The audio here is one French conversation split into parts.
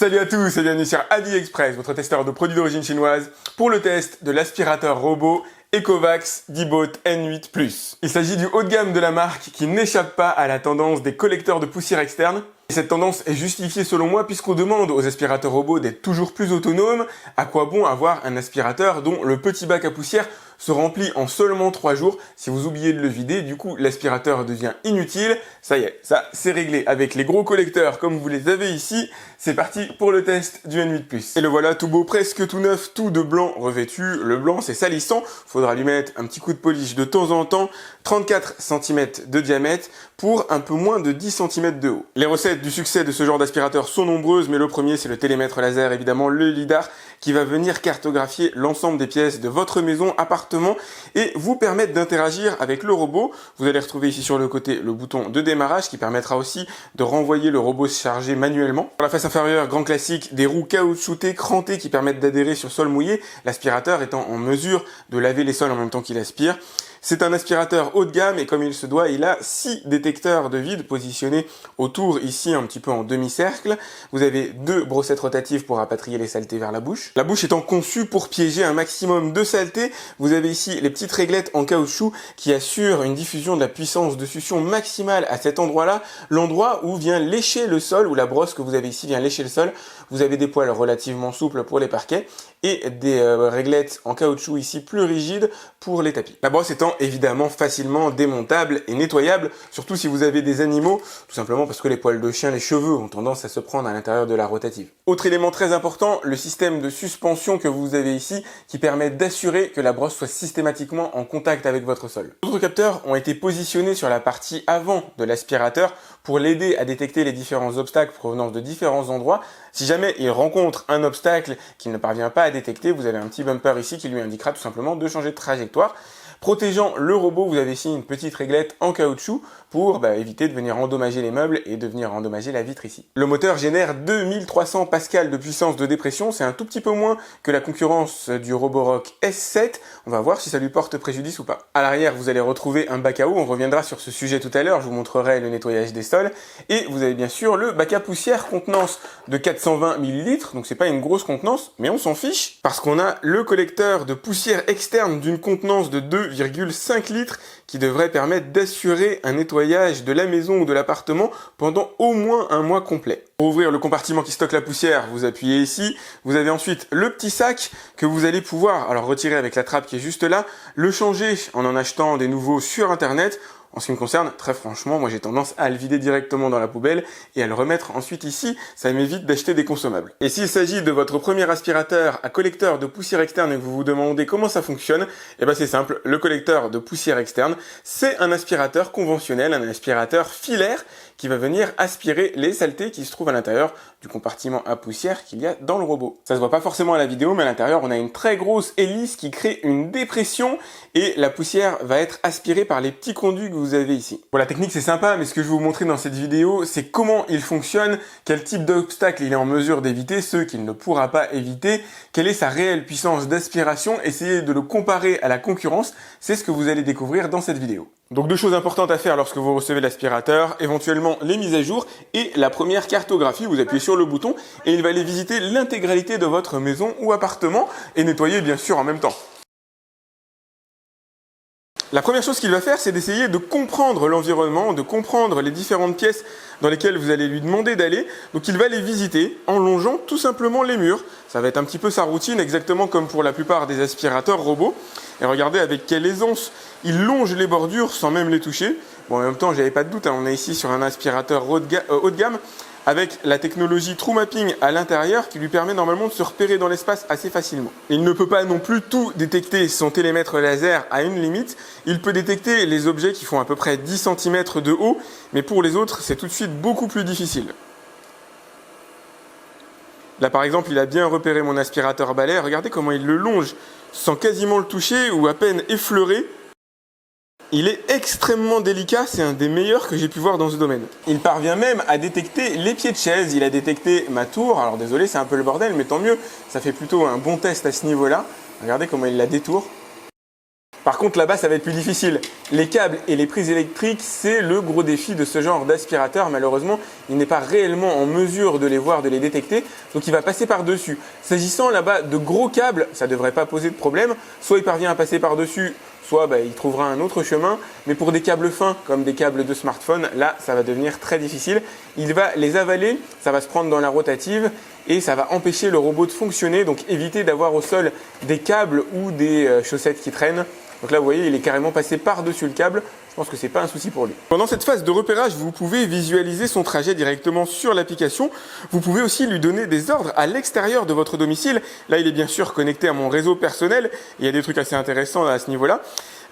Salut à tous et bienvenue sur AliExpress, votre testeur de produits d'origine chinoise, pour le test de l'aspirateur robot Ecovacs Dibot N8+. Il s'agit du haut de gamme de la marque qui n'échappe pas à la tendance des collecteurs de poussière externe. Et cette tendance est justifiée selon moi puisqu'on demande aux aspirateurs robots d'être toujours plus autonomes. À quoi bon avoir un aspirateur dont le petit bac à poussière se remplit en seulement 3 jours. Si vous oubliez de le vider, du coup l'aspirateur devient inutile. Ça y est, ça c'est réglé. Avec les gros collecteurs comme vous les avez ici, c'est parti pour le test du N8+. Et le voilà tout beau, presque tout neuf, tout de blanc revêtu. Le blanc c'est salissant, faudra lui mettre un petit coup de polish de temps en temps. 34 cm de diamètre pour un peu moins de 10 cm de haut. Les recettes du succès de ce genre d'aspirateur sont nombreuses, mais le premier c'est le télémètre laser, évidemment le lidar, qui va venir cartographier l'ensemble des pièces de votre maison, appartement, et vous permettre d'interagir avec le robot. Vous allez retrouver ici sur le côté le bouton de démarrage qui permettra aussi de renvoyer le robot se charger manuellement. Sur la face inférieure, grand classique, des roues caoutchoutées, crantées qui permettent d'adhérer sur sol mouillé, l'aspirateur étant en mesure de laver les sols en même temps qu'il aspire. C'est un aspirateur haut de gamme et comme il se doit, il a 6 détecteurs de vide positionnés autour ici un petit peu en demi-cercle. Vous avez 2 brossettes rotatives pour rapatrier les saletés vers la bouche. La bouche étant conçue pour piéger un maximum de saleté, vous avez ici les petites réglettes en caoutchouc qui assurent une diffusion de la puissance de succion maximale à cet endroit-là, l'endroit où vient lécher le sol, où la brosse que vous avez ici vient lécher le sol. Vous avez des poils relativement souples pour les parquets et des réglettes en caoutchouc ici plus rigides pour les tapis. La brosse étant évidemment facilement démontable et nettoyable, surtout si vous avez des animaux, tout simplement parce que les poils de chien, les cheveux ont tendance à se prendre à l'intérieur de la rotative. Autre élément très important, le système de suspension que vous avez ici qui permet d'assurer que la brosse soit systématiquement en contact avec votre sol. D'autres capteurs ont été positionnés sur la partie avant de l'aspirateur pour l'aider à détecter les différents obstacles provenant de différents endroits. Si jamais il rencontre un obstacle qu'il ne parvient pas à détecter, vous avez un petit bumper ici qui lui indiquera tout simplement de changer de trajectoire. Protégeant le robot, vous avez ici une petite réglette en caoutchouc pour éviter de venir endommager les meubles et de venir endommager la vitre ici. Le moteur génère 2300 pascal de puissance de dépression, c'est un tout petit peu moins que la concurrence du Roborock S7. On va voir si ça lui porte préjudice ou pas. À l'arrière, vous allez retrouver un bac à eau, on reviendra sur ce sujet tout à l'heure, je vous montrerai le nettoyage des sols. Et vous avez bien sûr le bac à poussière, contenance de 420 ml, donc c'est pas une grosse contenance, mais on s'en fiche parce qu'on a le collecteur de poussière externe d'une contenance de 2,5 litres qui devrait permettre d'assurer un nettoyage de la maison ou de l'appartement pendant au moins un mois complet. Pour ouvrir le compartiment qui stocke la poussière, vous appuyez ici. Vous avez ensuite le petit sac que vous allez pouvoir retirer avec la trappe qui est juste là, le changer en achetant des nouveaux sur internet. En ce qui me concerne, très franchement, moi j'ai tendance à le vider directement dans la poubelle et à le remettre ensuite ici, ça m'évite d'acheter des consommables. Et s'il s'agit de votre premier aspirateur à collecteur de poussière externe et que vous vous demandez comment ça fonctionne, eh ben c'est simple, le collecteur de poussière externe, c'est un aspirateur conventionnel, un aspirateur filaire qui va venir aspirer les saletés qui se trouvent à l'intérieur du compartiment à poussière qu'il y a dans le robot. Ça se voit pas forcément à la vidéo, mais à l'intérieur on a une très grosse hélice qui crée une dépression et la poussière va être aspirée par les petits conduits que vous avez ici. Bon, la technique c'est sympa, mais ce que je vais vous montrer dans cette vidéo, c'est comment il fonctionne, quel type d'obstacle il est en mesure d'éviter, ceux qu'il ne pourra pas éviter, quelle est sa réelle puissance d'aspiration, essayez de le comparer à la concurrence, c'est ce que vous allez découvrir dans cette vidéo. Donc 2 choses importantes à faire lorsque vous recevez l'aspirateur, éventuellement les mises à jour et la première cartographie, vous appuyez sur le bouton et il va aller visiter l'intégralité de votre maison ou appartement et nettoyer bien sûr en même temps. La première chose qu'il va faire, c'est d'essayer de comprendre l'environnement, de comprendre les différentes pièces dans lesquelles vous allez lui demander d'aller. Donc il va les visiter en longeant tout simplement les murs. Ça va être un petit peu sa routine, exactement comme pour la plupart des aspirateurs robots. Et regardez avec quelle aisance il longe les bordures sans même les toucher. Bon, en même temps, j'avais pas de doute, on est ici sur un aspirateur haut de gamme avec la technologie True Mapping à l'intérieur qui lui permet normalement de se repérer dans l'espace assez facilement. Il ne peut pas non plus tout détecter, son télémètre laser a une limite. Il peut détecter les objets qui font à peu près 10 cm de haut, mais pour les autres, c'est tout de suite beaucoup plus difficile. Là par exemple, il a bien repéré mon aspirateur balai, regardez comment il le longe sans quasiment le toucher ou à peine effleurer. Il est extrêmement délicat, c'est un des meilleurs que j'ai pu voir dans ce domaine. Il parvient même à détecter les pieds de chaise, il a détecté ma tour, alors désolé c'est un peu le bordel mais tant mieux, ça fait plutôt un bon test à ce niveau-là. Regardez comment il la détourne. Par contre là-bas ça va être plus difficile. Les câbles et les prises électriques, c'est le gros défi de ce genre d'aspirateur. Malheureusement, il n'est pas réellement en mesure de les voir, de les détecter, donc il va passer par-dessus. S'agissant là-bas de gros câbles, ça ne devrait pas poser de problème. Soit il parvient à passer par-dessus, soit il trouvera un autre chemin. Mais pour des câbles fins, comme des câbles de smartphone, là, ça va devenir très difficile. Il va les avaler, ça va se prendre dans la rotative et ça va empêcher le robot de fonctionner. Donc évitez d'avoir au sol des câbles ou des chaussettes qui traînent. Donc là, vous voyez, il est carrément passé par-dessus le câble. Je pense que ce n'est pas un souci pour lui. Pendant cette phase de repérage, vous pouvez visualiser son trajet directement sur l'application. Vous pouvez aussi lui donner des ordres à l'extérieur de votre domicile. Là, il est bien sûr connecté à mon réseau personnel. Il y a des trucs assez intéressants à ce niveau-là.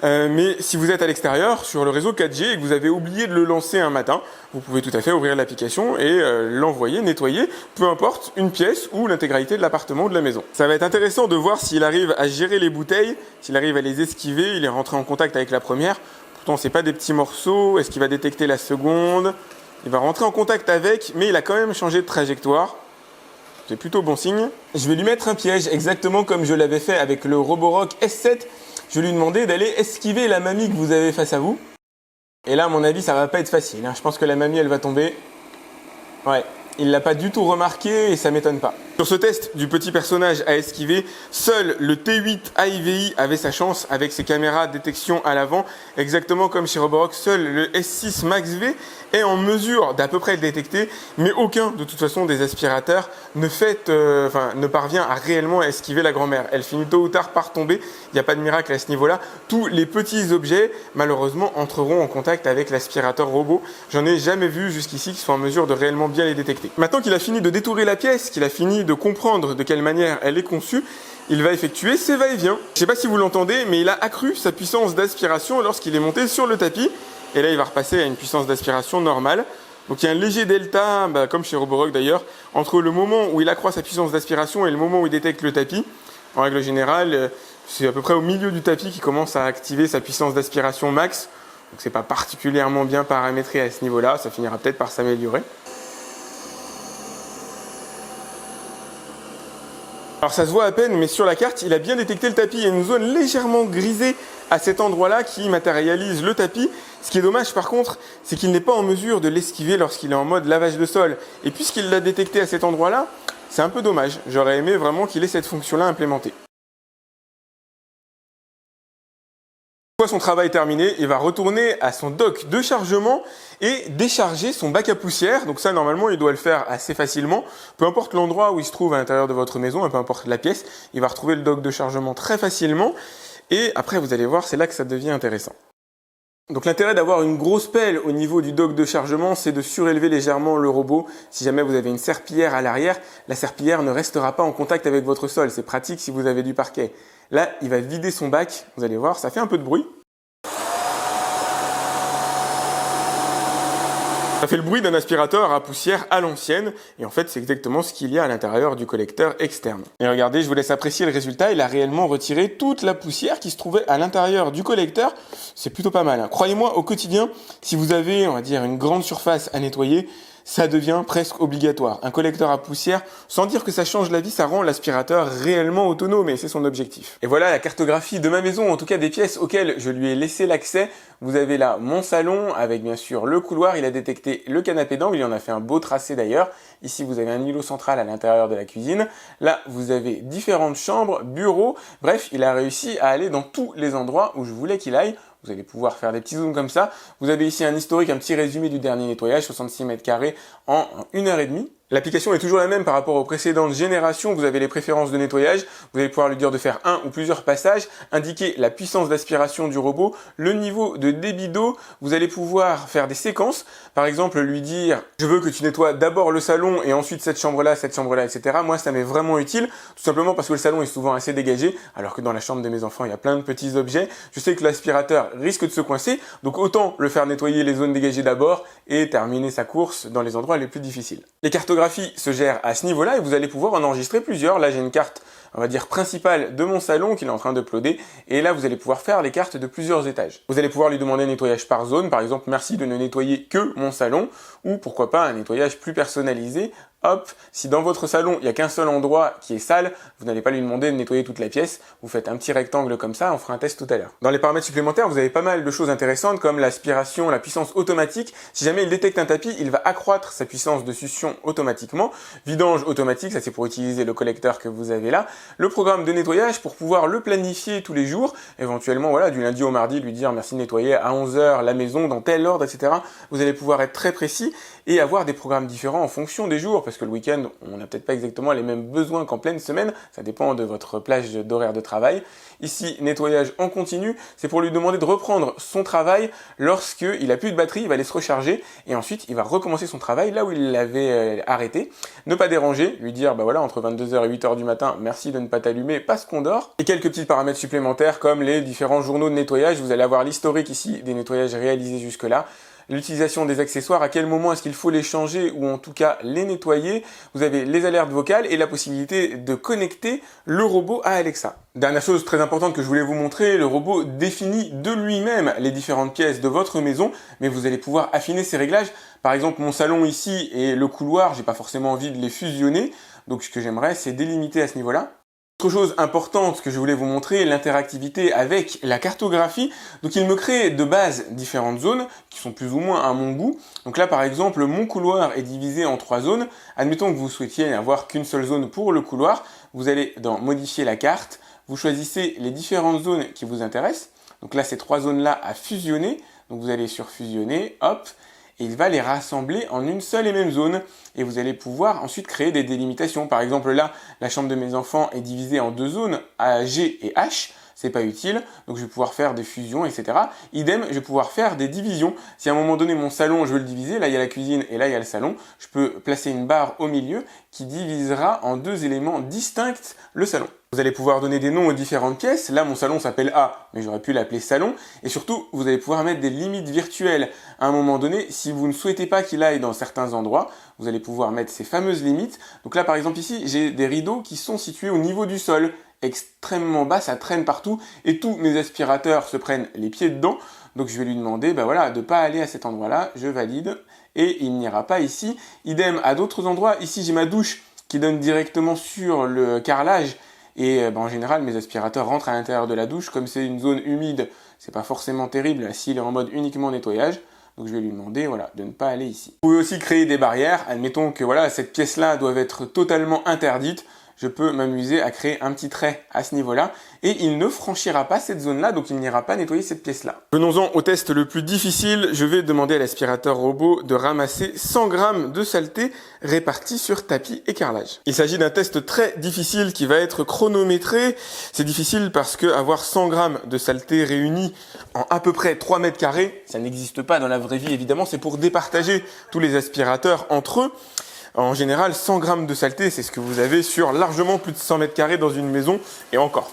Mais si vous êtes à l'extérieur, sur le réseau 4G, et que vous avez oublié de le lancer un matin, vous pouvez tout à fait ouvrir l'application et l'envoyer, nettoyer, peu importe, une pièce ou l'intégralité de l'appartement ou de la maison. Ça va être intéressant de voir s'il arrive à gérer les bouteilles, s'il arrive à les esquiver, il est rentré en contact avec la première. Pourtant, c'est pas des petits morceaux. Est-ce qu'il va détecter la seconde? Il va rentrer en contact avec, mais il a quand même changé de trajectoire. C'est plutôt bon signe. Je vais lui mettre un piège, exactement comme je l'avais fait avec le Roborock S7. Je vais lui demander d'aller esquiver la mamie que vous avez face à vous. Et là, à mon avis, ça va pas être facile. Je pense que la mamie, elle va tomber. Ouais, il l'a pas du tout remarqué et ça m'étonne pas. Sur ce test du petit personnage à esquiver, seul le T8 AIVI avait sa chance avec ses caméras détection à l'avant. Exactement comme chez Roborock, seul le S6 Max V est en mesure d'à peu près le détecter, mais aucun de toute façon des aspirateurs ne parvient à réellement esquiver la grand-mère. Elle finit tôt ou tard par tomber, il n'y a pas de miracle à ce niveau-là. Tous les petits objets, malheureusement, entreront en contact avec l'aspirateur robot. J'en ai jamais vu jusqu'ici qui soit en mesure de réellement bien les détecter. Maintenant qu'il a fini de détourer la pièce, qu'il a fini de comprendre de quelle manière elle est conçue, il va effectuer ses va-et-vient. Je ne sais pas si vous l'entendez, mais il a accru sa puissance d'aspiration lorsqu'il est monté sur le tapis. Et là, il va repasser à une puissance d'aspiration normale. Donc il y a un léger delta, comme chez Roborock d'ailleurs, entre le moment où il accroît sa puissance d'aspiration et le moment où il détecte le tapis. En règle générale, c'est à peu près au milieu du tapis qu'il commence à activer sa puissance d'aspiration max. Donc c'est pas particulièrement bien paramétré à ce niveau-là, ça finira peut-être par s'améliorer. Alors ça se voit à peine, mais sur la carte, il a bien détecté le tapis. Il y a une zone légèrement grisée à cet endroit-là qui matérialise le tapis. Ce qui est dommage par contre, c'est qu'il n'est pas en mesure de l'esquiver lorsqu'il est en mode lavage de sol. Et puisqu'il l'a détecté à cet endroit-là, c'est un peu dommage. J'aurais aimé vraiment qu'il ait cette fonction-là implémentée. Une fois son travail terminé, il va retourner à son dock de chargement et décharger son bac à poussière. Donc ça, normalement, il doit le faire assez facilement. Peu importe l'endroit où il se trouve à l'intérieur de votre maison, peu importe la pièce, il va retrouver le dock de chargement très facilement. Et après, vous allez voir, c'est là que ça devient intéressant. Donc l'intérêt d'avoir une grosse pelle au niveau du dock de chargement, c'est de surélever légèrement le robot. Si jamais vous avez une serpillière à l'arrière, la serpillière ne restera pas en contact avec votre sol. C'est pratique si vous avez du parquet. Là, il va vider son bac, vous allez voir, ça fait un peu de bruit. Ça fait le bruit d'un aspirateur à poussière à l'ancienne, et en fait c'est exactement ce qu'il y a à l'intérieur du collecteur externe. Et regardez, je vous laisse apprécier le résultat, il a réellement retiré toute la poussière qui se trouvait à l'intérieur du collecteur. C'est plutôt pas mal. Croyez-moi, au quotidien, si vous avez, on va dire, une grande surface à nettoyer, ça devient presque obligatoire. Un collecteur à poussière, sans dire que ça change la vie, ça rend l'aspirateur réellement autonome et c'est son objectif. Et voilà la cartographie de ma maison, en tout cas des pièces auxquelles je lui ai laissé l'accès. Vous avez là mon salon avec bien sûr le couloir, il a détecté le canapé d'angle, il en a fait un beau tracé d'ailleurs. Ici vous avez un îlot central à l'intérieur de la cuisine. Là vous avez différentes chambres, bureaux, bref il a réussi à aller dans tous les endroits où je voulais qu'il aille. Vous allez pouvoir faire des petits zooms comme ça. Vous avez ici un historique, un petit résumé du dernier nettoyage, 66 mètres carrés en 1h30. L'application est toujours la même par rapport aux précédentes générations. Vous avez les préférences de nettoyage. Vous allez pouvoir lui dire de faire un ou plusieurs passages, indiquer la puissance d'aspiration du robot, le niveau de débit d'eau. Vous allez pouvoir faire des séquences. Par exemple, lui dire « Je veux que tu nettoies d'abord le salon et ensuite cette chambre-là, etc. » Moi, ça m'est vraiment utile, tout simplement parce que le salon est souvent assez dégagé, alors que dans la chambre de mes enfants, il y a plein de petits objets. Je sais que l'aspirateur risque de se coincer, donc autant le faire nettoyer les zones dégagées d'abord et terminer sa course dans les endroits les plus difficiles. Les cartographies se gère à ce niveau-là et vous allez pouvoir en enregistrer plusieurs. Là, j'ai une carte, on va dire, principale de mon salon qu'il est en train d'uploader et là, vous allez pouvoir faire les cartes de plusieurs étages. Vous allez pouvoir lui demander un nettoyage par zone, par exemple, merci de ne nettoyer que mon salon ou pourquoi pas un nettoyage plus personnalisé Hop, si dans votre salon, il n'y a qu'un seul endroit qui est sale, vous n'allez pas lui demander de nettoyer toute la pièce. Vous faites un petit rectangle comme ça, on fera un test tout à l'heure. Dans les paramètres supplémentaires, vous avez pas mal de choses intéressantes comme l'aspiration, la puissance automatique. Si jamais il détecte un tapis, il va accroître sa puissance de succion automatiquement. Vidange automatique, ça c'est pour utiliser le collecteur que vous avez là. Le programme de nettoyage pour pouvoir le planifier tous les jours. Éventuellement, voilà, du lundi au mardi, lui dire merci de nettoyer à 11 h la maison dans tel ordre, etc. Vous allez pouvoir être très précis et avoir des programmes différents en fonction des jours, parce que le week-end, on n'a peut-être pas exactement les mêmes besoins qu'en pleine semaine, ça dépend de votre plage d'horaire de travail. Ici, nettoyage en continu, c'est pour lui demander de reprendre son travail lorsqu'il a plus de batterie, il va aller se recharger, et ensuite il va recommencer son travail là où il l'avait arrêté. Ne pas déranger, lui dire, bah voilà, entre 22 h et 8 h du matin, merci de ne pas t'allumer parce qu'on dort. Et quelques petits paramètres supplémentaires comme les différents journaux de nettoyage, vous allez avoir l'historique ici des nettoyages réalisés jusque-là, l'utilisation des accessoires, à quel moment est-ce qu'il faut les changer ou en tout cas les nettoyer. Vous avez les alertes vocales et la possibilité de connecter le robot à Alexa. Dernière chose très importante que je voulais vous montrer, le robot définit de lui-même les différentes pièces de votre maison, mais vous allez pouvoir affiner ces réglages. Par exemple, mon salon ici et le couloir, j'ai pas forcément envie de les fusionner, donc ce que j'aimerais c'est délimiter à ce niveau-là. Autre chose importante que je voulais vous montrer, l'interactivité avec la cartographie. Donc il me crée de base différentes zones qui sont plus ou moins à mon goût. Donc là par exemple, mon couloir est divisé en 3 zones. Admettons que vous souhaitiez n'avoir qu'une seule zone pour le couloir. Vous allez dans modifier la carte, vous choisissez les différentes zones qui vous intéressent. Donc là ces 3 zones-là à fusionner. Donc vous allez sur fusionner, hop, et il va les rassembler en une seule et même zone. Et vous allez pouvoir ensuite créer des délimitations. Par exemple là, la chambre de mes enfants est divisée en 2 zones, A, G et H. C'est pas utile, donc je vais pouvoir faire des fusions, etc. Idem, je vais pouvoir faire des divisions. Si à un moment donné mon salon, je veux le diviser, là il y a la cuisine et là il y a le salon, je peux placer une barre au milieu qui divisera en 2 éléments distincts le salon. Vous allez pouvoir donner des noms aux différentes pièces. Là, mon salon s'appelle A, mais j'aurais pu l'appeler salon. Et surtout, vous allez pouvoir mettre des limites virtuelles. À un moment donné, si vous ne souhaitez pas qu'il aille dans certains endroits, vous allez pouvoir mettre ces fameuses limites. Donc là, par exemple, ici, j'ai des rideaux qui sont situés au niveau du sol. Extrêmement bas, ça traîne partout. Et tous mes aspirateurs se prennent les pieds dedans. Donc je vais lui demander, bah voilà, de pas aller à cet endroit-là. Je valide. Et il n'ira pas ici. Idem à d'autres endroits. Ici, j'ai ma douche qui donne directement sur le carrelage. Et en général, mes aspirateurs rentrent à l'intérieur de la douche. Comme c'est une zone humide, c'est pas forcément terrible s'il est en mode uniquement nettoyage. Donc je vais lui demander voilà, de ne pas aller ici. Vous pouvez aussi créer des barrières. Admettons que voilà, cette pièce-là doit être totalement interdite. Je peux m'amuser à créer un petit trait à ce niveau-là et il ne franchira pas cette zone-là, donc il n'ira pas nettoyer cette pièce-là. Venons-en au test le plus difficile. Je vais demander à l'aspirateur robot de ramasser 100 grammes de saleté répartis sur tapis et carrelage. Il s'agit d'un test très difficile qui va être chronométré. C'est difficile parce que avoir 100 grammes de saleté réunis en à peu près 3 mètres carrés, ça n'existe pas dans la vraie vie évidemment, c'est pour départager tous les aspirateurs entre eux. En général, 100 grammes de saleté, c'est ce que vous avez sur largement plus de 100 mètres carrés dans une maison, et encore.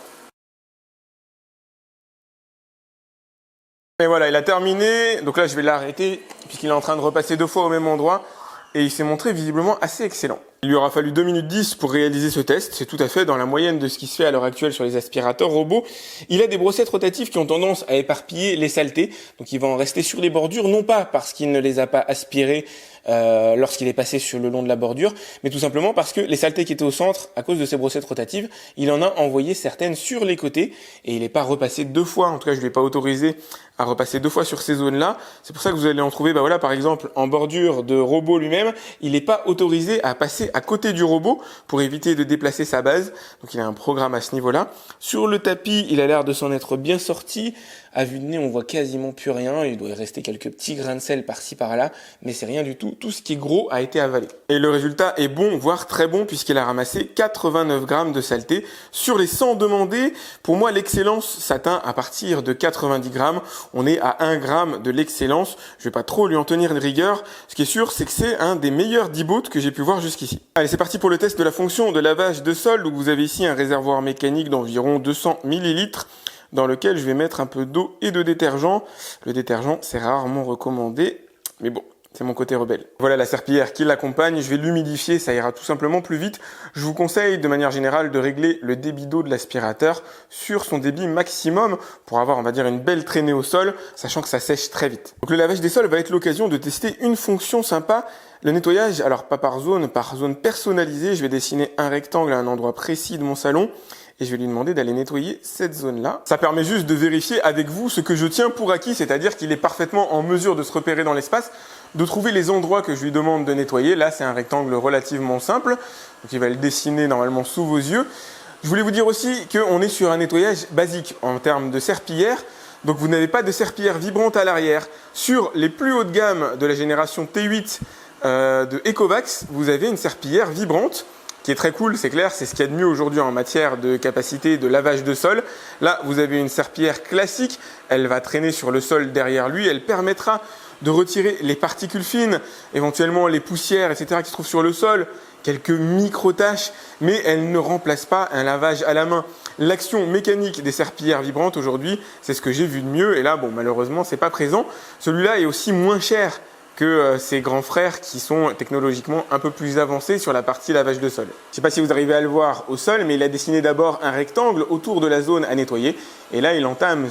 Et voilà, il a terminé. Donc là, je vais l'arrêter, puisqu'il est en train de repasser 2 fois au même endroit, et il s'est montré visiblement assez excellent. Il lui aura fallu 2 minutes 10 pour réaliser ce test. C'est tout à fait dans la moyenne de ce qui se fait à l'heure actuelle sur les aspirateurs robots. Il a des brossettes rotatives qui ont tendance à éparpiller les saletés. Donc il va en rester sur les bordures, non pas parce qu'il ne les a pas aspirées lorsqu'il est passé sur le long de la bordure, mais tout simplement parce que les saletés qui étaient au centre, à cause de ces brossettes rotatives, il en a envoyé certaines sur les côtés et il n'est pas repassé 2 fois. En tout cas, je ne l'ai pas autorisé à repasser 2 fois sur ces zones-là. C'est pour ça que vous allez en trouver, voilà, par exemple, en bordure de robot lui-même, il n'est pas autorisé à passer à côté du robot pour éviter de déplacer sa base. Donc il a un programme à ce niveau-là. Sur le tapis, il a l'air de s'en être bien sorti. À vue de nez, on voit quasiment plus rien. Il doit y rester quelques petits grains de sel par-ci par-là, mais c'est rien du tout. Tout ce qui est gros a été avalé. Et le résultat est bon, voire très bon, puisqu'il a ramassé 89 grammes de saleté. Sur les 100 demandés, pour moi, l'excellence s'atteint à partir de 90 grammes. On est à 1 gramme de l'excellence. Je vais pas trop lui en tenir une rigueur. Ce qui est sûr, c'est que c'est un des meilleurs D-Boat que j'ai pu voir jusqu'ici. Allez, c'est parti pour le test de la fonction de lavage de sol. Donc vous avez ici un réservoir mécanique d'environ 200 ml. Dans lequel je vais mettre un peu d'eau et de détergent. Le détergent, c'est rarement recommandé, mais bon, C'est mon côté rebelle. Voilà la serpillière qui l'accompagne. Je vais l'humidifier, ça ira tout simplement plus vite. Je vous conseille de manière générale de régler le débit d'eau de l'aspirateur sur son débit maximum pour avoir, on va dire, une belle traînée au sol, sachant que ça sèche très vite. Donc le lavage des sols va être l'occasion de tester une fonction sympa. Le nettoyage, alors pas par zone personnalisée. Je vais dessiner un rectangle à un endroit précis de mon salon. Et je vais lui demander d'aller nettoyer cette zone-là. Ça permet juste de vérifier avec vous ce que je tiens pour acquis, c'est-à-dire qu'il est parfaitement en mesure de se repérer dans l'espace, de trouver les endroits que je lui demande de nettoyer. Là, c'est un rectangle relativement simple, donc il va le dessiner normalement sous vos yeux. Je voulais vous dire aussi qu'on est sur un nettoyage basique en termes de serpillière, donc vous n'avez pas de serpillière vibrante à l'arrière. Sur les plus hautes gammes de la génération T8 de Ecovacs, vous avez une serpillière vibrante, qui est très cool, c'est clair, c'est ce qu'il y a de mieux aujourd'hui en matière de capacité de lavage de sol. Là, vous avez une serpillière classique, elle va traîner sur le sol derrière lui, elle permettra de retirer les particules fines, éventuellement les poussières, etc. qui se trouvent sur le sol, quelques micro-taches, mais elle ne remplace pas un lavage à la main. L'action mécanique des serpillières vibrantes aujourd'hui, c'est ce que j'ai vu de mieux, et là, bon, malheureusement, c'est pas présent. Celui-là est aussi moins cher que ses grands frères qui sont technologiquement un peu plus avancés sur la partie lavage de sol. Je ne sais pas si vous arrivez à le voir au sol, mais il a dessiné d'abord un rectangle autour de la zone à nettoyer. Et là, il entame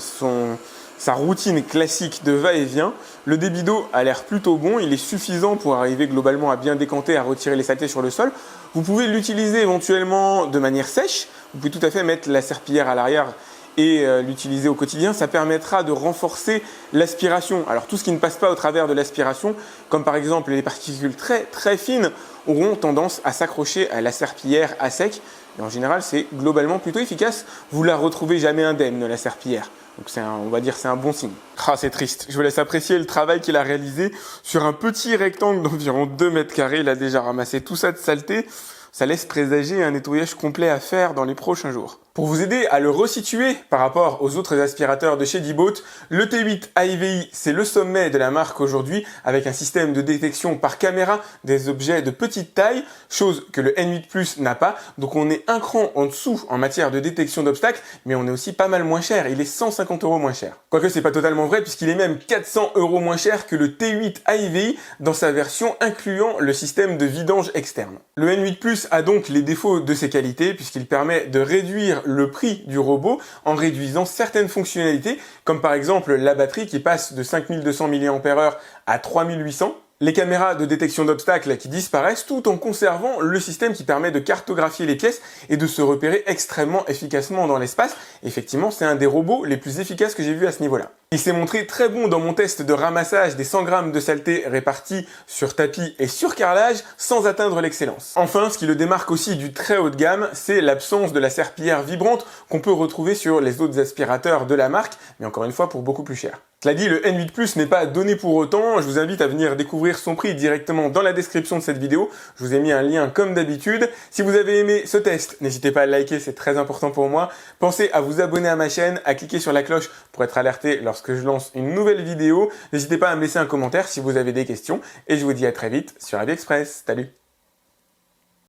sa routine classique de va-et-vient. Le débit d'eau a l'air plutôt bon, il est suffisant pour arriver globalement à bien décanter, à retirer les saletés sur le sol. Vous pouvez l'utiliser éventuellement de manière sèche. Vous pouvez tout à fait mettre la serpillière à l'arrière et l'utiliser au quotidien, ça permettra de renforcer l'aspiration. Alors tout ce qui ne passe pas au travers de l'aspiration, comme par exemple les particules très très fines, auront tendance à s'accrocher à la serpillière à sec. Et en général, c'est globalement plutôt efficace. Vous la retrouvez jamais indemne, la serpillière. Donc on va dire c'est un bon signe. Ah, c'est triste. Je vous laisse apprécier le travail qu'il a réalisé sur un petit rectangle d'environ 2 mètres carrés. Il a déjà ramassé tout ça de saleté. Ça laisse présager un nettoyage complet à faire dans les prochains jours. Pour vous aider à le resituer par rapport aux autres aspirateurs de chez Dieboat, le T8 AIVI, c'est le sommet de la marque aujourd'hui avec un système de détection par caméra des objets de petite taille, chose que le N8 Plus n'a pas. Donc on est un cran en dessous en matière de détection d'obstacles, mais on est aussi pas mal moins cher. Il est 150 € moins cher. Quoique c'est pas totalement vrai puisqu'il est même 400 € moins cher que le T8 AIVI dans sa version incluant le système de vidange externe. Le N8 Plus a donc les défauts de ses qualités puisqu'il permet de réduire le prix du robot en réduisant certaines fonctionnalités comme par exemple la batterie qui passe de 5200 mAh à 3800, les caméras de détection d'obstacles qui disparaissent tout en conservant le système qui permet de cartographier les pièces et de se repérer extrêmement efficacement dans l'espace. Effectivement, c'est un des robots les plus efficaces que j'ai vu à ce niveau-là. Il s'est montré très bon dans mon test de ramassage des 100 grammes de saleté répartis sur tapis et sur carrelage sans atteindre l'excellence. Enfin, ce qui le démarque aussi du très haut de gamme, c'est l'absence de la serpillière vibrante qu'on peut retrouver sur les autres aspirateurs de la marque, mais encore une fois pour beaucoup plus cher. Cela dit, le N8 Plus n'est pas donné pour autant. Je vous invite à venir découvrir son prix directement dans la description de cette vidéo. Je vous ai mis un lien comme d'habitude. Si vous avez aimé ce test, n'hésitez pas à le liker, c'est très important pour moi. Pensez à vous abonner à ma chaîne, à cliquer sur la cloche pour être alerté lorsque je lance une nouvelle vidéo. N'hésitez pas à me laisser un commentaire si vous avez des questions. Et je vous dis à très vite sur AviExpress. Salut!